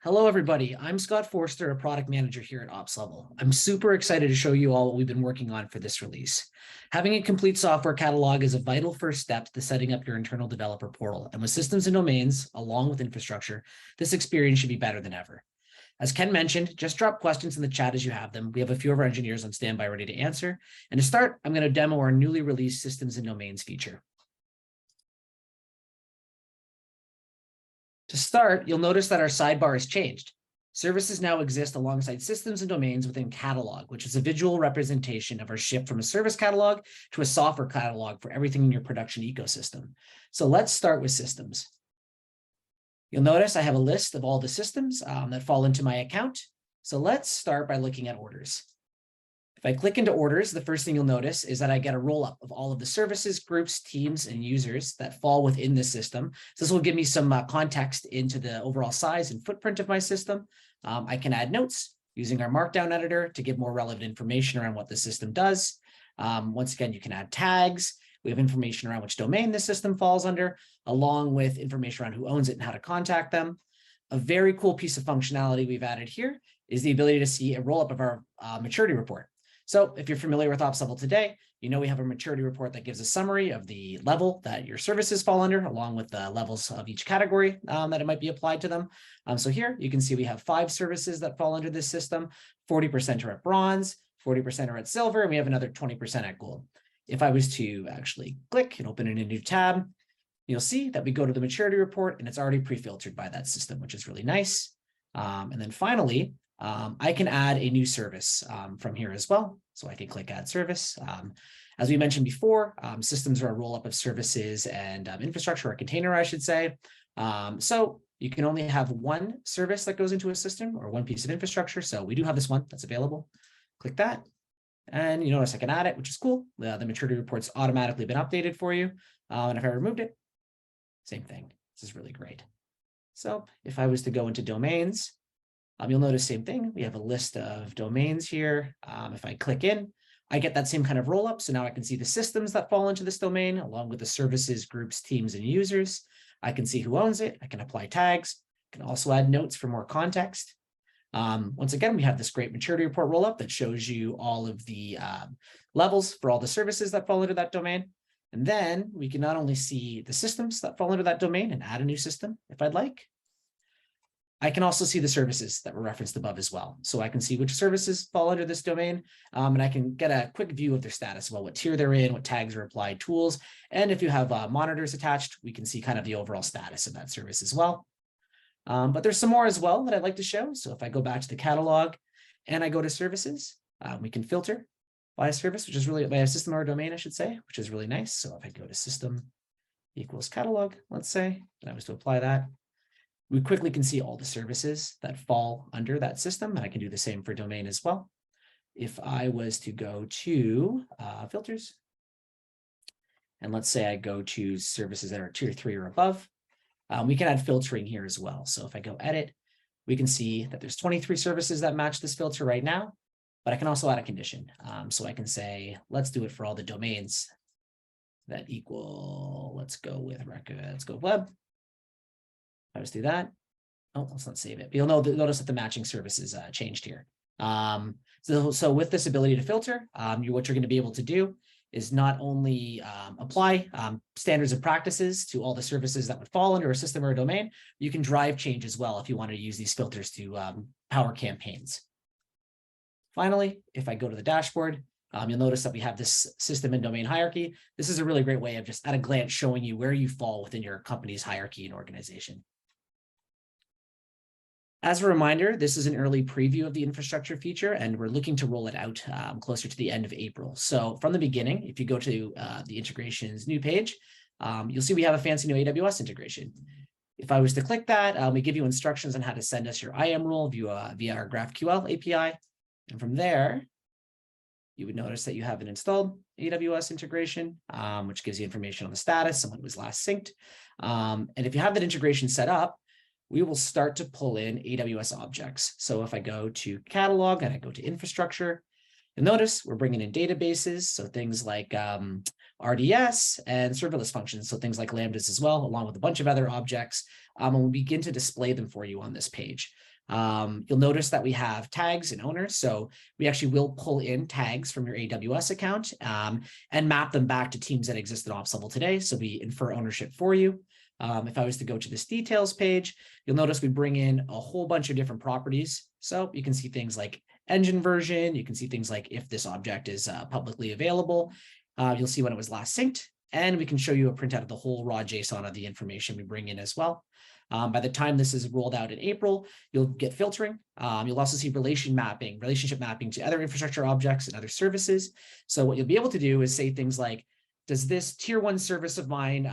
Hello, everybody. I'm Scott Forster, a product manager here at OpsLevel. I'm super excited to show you all what we've been working on for this release. Having a complete software catalog is a vital first step to setting up your internal developer portal. And with systems and domains, along with infrastructure, this experience should be better than ever. As Ken mentioned, just drop questions in the chat as you have them. We have a few of our engineers on standby ready to answer. And to start, I'm going to demo our newly released systems and domains feature. To start, you'll notice that our sidebar has changed. Services now exist alongside systems and domains within catalog, which is a visual representation of our shift from a service catalog to a software catalog for everything in your production ecosystem. So let's start with systems. You'll notice I have a list of all the systems that fall into my account. So let's start by looking at orders. If I click into orders, the first thing you'll notice is that I get a roll-up of all of the services, groups, teams, and users that fall within this system. So this will give me some context into the overall size and footprint of my system. I can add notes using our Markdown editor to give more relevant information around what the system does. Once again, you can add tags. We have information around which domain the system falls under, along with information around who owns it and how to contact them. A very cool piece of functionality we've added here is the ability to see a roll-up of our maturity report. So if you're familiar with OpsLevel today, you know we have a maturity report that gives a summary of the level that your services fall under, along with the levels of each category that it might be applied to them. So here you can see we have 5 services that fall under this system. 40% are at bronze, 40% are at silver, and we have another 20% at gold. If I was to actually click and open in a new tab, you'll see that we go to the maturity report and it's already pre-filtered by that system, which is really nice. And then finally, I can add a new service from here as well. So I can click add service. As we mentioned before, systems are a roll-up of services and infrastructure, or a container, I should say. So you can only have one service that goes into a system or one piece of infrastructure. So we do have this one that's available. Click that. And you notice I can add it, which is cool. The maturity report's automatically been updated for you. And if I removed it, same thing. This is really great. So if I was to go into domains, you'll notice same thing. We have a list of domains here. If I click in, I get that same kind of roll-up. So now I can see the systems that fall into this domain, along with the services, groups, teams, and users. I can see who owns it. I can apply tags. I can also add notes for more context. Once again, we have this great maturity report roll-up that shows you all of the levels for all the services that fall into that domain. And then we can not only see the systems that fall into that domain and add a new system if I'd like. I can also see the services that were referenced above as well. So I can see which services fall under this domain, and I can get a quick view of their status, well, what tier they're in, what tags are applied, tools. And if you have monitors attached, we can see kind of the overall status of that service as well. But there's some more as well that I'd like to show. So if I go back to the catalog and I go to services, we can filter by a service, which is really by a system or a domain, I should say, which is really nice. So if I go to system equals catalog, let's say, and I was to apply that, we quickly can see all the services that fall under that system, and I can do the same for domain as well. If I was to go to filters, and let's say I go to services that are tier 3 or above, we can add filtering here as well. So if I go edit, we can see that there's 23 services that match this filter right now, but I can also add a condition. So I can say, let's do it for all the domains that equal, let's go with web. Let's do that. Oh, let's not save it. But you'll notice that the matching services changed here. So with this ability to filter, what you're going to be able to do is not only apply standards and practices to all the services that would fall under a system or a domain, you can drive change as well if you want to use these filters to power campaigns. Finally, if I go to the dashboard, you'll notice that we have this system and domain hierarchy. This is a really great way of just at a glance showing you where you fall within your company's hierarchy and organization. As a reminder, this is an early preview of the infrastructure feature, and we're looking to roll it out closer to the end of April. So from the beginning, if you go to the integrations new page, you'll see we have a fancy new AWS integration. If I was to click that, we give you instructions on how to send us your IAM rule via our GraphQL API. And from there, you would notice that you have an installed AWS integration, which gives you information on the status and when it was last synced. And if you have that integration set up, we will start to pull in AWS objects. So if I go to catalog and I go to infrastructure, you'll notice we're bringing in databases. So things like RDS and serverless functions. So things like Lambdas as well, along with a bunch of other objects. And we'll begin to display them for you on this page. You'll notice that we have tags and owners. So we actually will pull in tags from your AWS account and map them back to teams that exist at OpsLevel today. So we infer ownership for you. If I was to go to this details page, you'll notice we bring in a whole bunch of different properties. So you can see things like engine version. You can see things like if this object is publicly available. You'll see when it was last synced. And we can show you a printout of the whole raw JSON of the information we bring in as well. By the time this is rolled out in April, you'll get filtering. You'll also see relationship mapping to other infrastructure objects and other services. So what you'll be able to do is say things like, does this tier 1 service of mine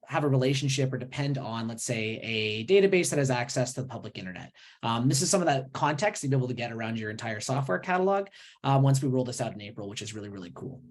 have a relationship or depend on, let's say, a database that has access to the public internet? This is some of that context you'll be able to get around your entire software catalog once we roll this out in April, which is really, really cool.